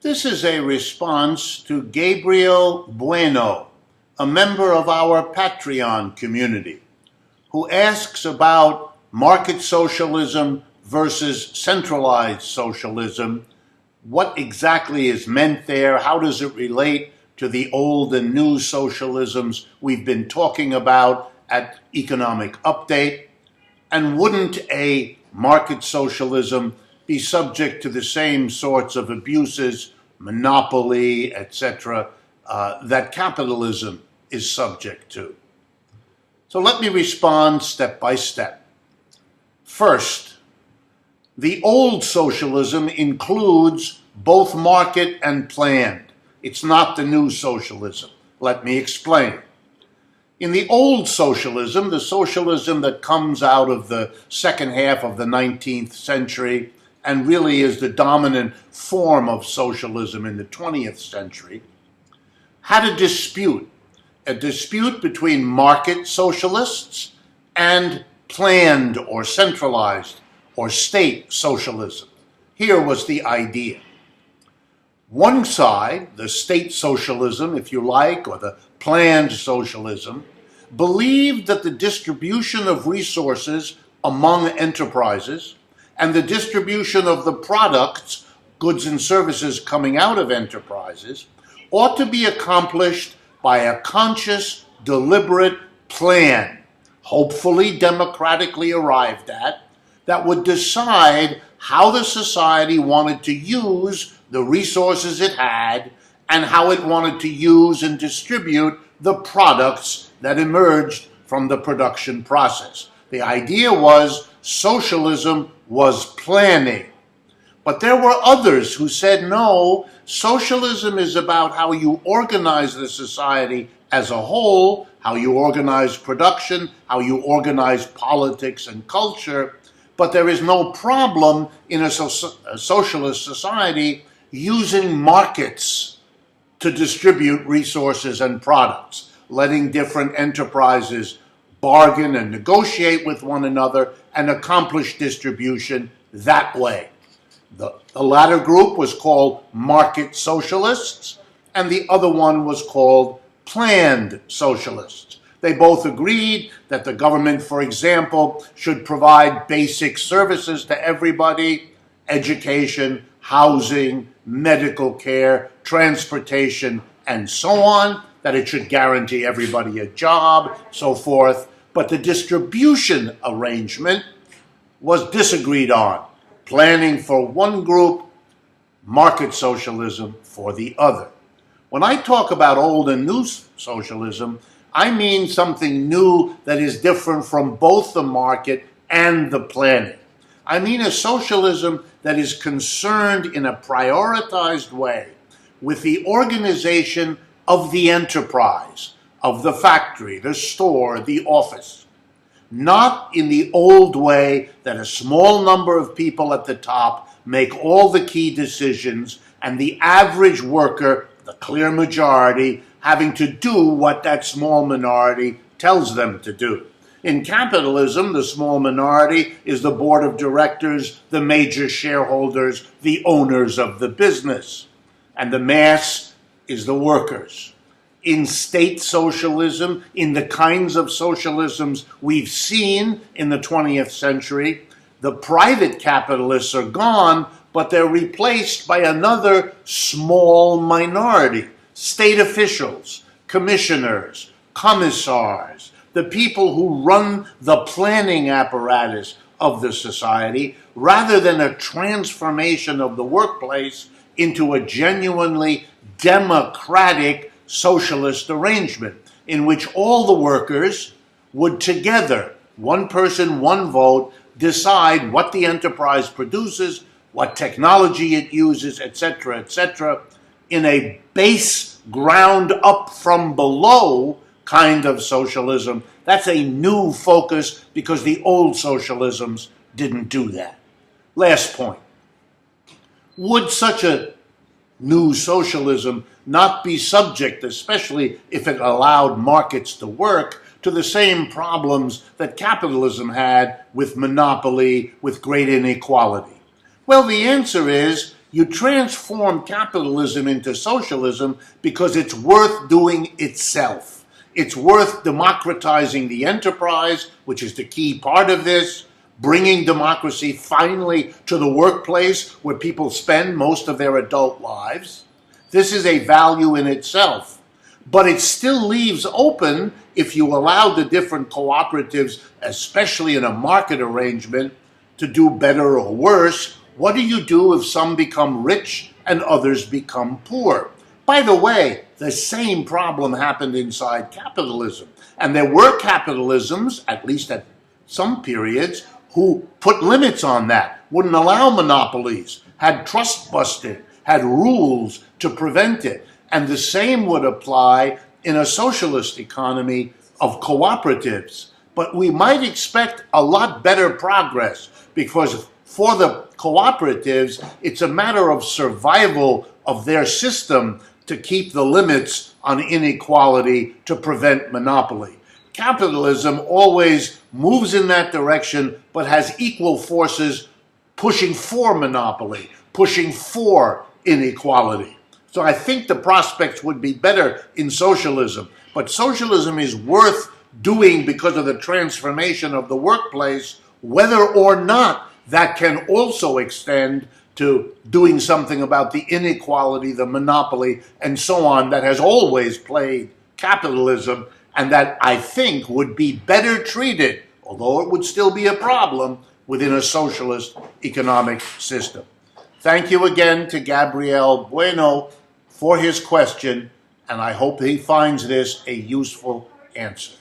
This is a response to Gabriel Bueno, a member of our Patreon community, who asks about market socialism versus centralized socialism. What exactly is meant there? How does it relate to the old and new socialisms we've been talking about at Economic Update? And wouldn't a market socialism be subject to the same sorts of abuses, monopoly, etc., that capitalism is subject to? So let me respond step by step. First, the old socialism includes both market and planned. It's not the new socialism. Let me explain. In the old socialism, the socialism that comes out of the second half of the 19th century and really is the dominant form of socialism in the 20th century, had a dispute between market socialists and planned or centralized or state socialism. Here was the idea. One side, the state socialism, if you like, or the planned socialism, believed that the distribution of resources among enterprises and the distribution of the products, goods and services coming out of enterprises, ought to be accomplished by a conscious, deliberate plan, hopefully democratically arrived at, that would decide how the society wanted to use the resources it had and how it wanted to use and distribute the products that emerged from the production process. The idea was socialism was planning. But there were others who said, no, socialism is about how you organize the society as a whole, how you organize production, how you organize politics and culture, but there is no problem in a socialist society using markets to distribute resources and products, letting different enterprises bargain and negotiate with one another and accomplish distribution that way. The latter group was called market socialists, and the other one was called planned socialists. They both agreed that the government, for example, should provide basic services to everybody: education, housing, medical care, transportation, and so on, that it should guarantee everybody a job, so forth. But the distribution arrangement was disagreed on. Planning for one group, market socialism for the other. When I talk about old and new socialism, I mean something new that is different from both the market and the planning. I mean a socialism that is concerned in a prioritized way with the organization of the enterprise, of the factory, the store, the office. Not in the old way that a small number of people at the top make all the key decisions and the average worker, the clear majority, having to do what that small minority tells them to do. In capitalism, the small minority is the board of directors, the major shareholders, the owners of the business, and the mass is the workers. In state socialism, in the kinds of socialisms we've seen in the 20th century, the private capitalists are gone, but they're replaced by another small minority: state officials, commissioners, commissars, the people who run the planning apparatus of the society, rather than a transformation of the workplace into a genuinely democratic socialist arrangement in which all the workers would together, one person, one vote, decide what the enterprise produces, what technology it uses, etc., in a base ground up from below kind of socialism. That's a new focus because the old socialisms didn't do that. Last point. Would such a new socialism not be subject, especially if it allowed markets to work, to the same problems that capitalism had with monopoly, with great inequality? Well, the answer is You transform capitalism into socialism because it's worth doing itself. It's worth democratizing the enterprise, which is the key part of this, bringing democracy finally to the workplace where people spend most of their adult lives. This is a value in itself. But it still leaves open, if you allow the different cooperatives, especially in a market arrangement, to do better or worse. What do you do if some become rich and others become poor? By the way, the same problem happened inside capitalism. And there were capitalisms, at least at some periods, who put limits on that, wouldn't allow monopolies, had trust busting, had rules to prevent it. And the same would apply in a socialist economy of cooperatives. But we might expect a lot better progress, because for the cooperatives, it's a matter of survival of their system to keep the limits on inequality to prevent monopoly. Capitalism always moves in that direction, but has equal forces pushing for monopoly, pushing for inequality. So I think the prospects would be better in socialism. But socialism is worth doing because of the transformation of the workplace, whether or not that can also extend to doing something about the inequality, the monopoly, and so on that has always plagued capitalism, and that I think would be better treated, although it would still be a problem, within a socialist economic system. Thank you again to Gabriel Bueno for his question, and I hope he finds this a useful answer.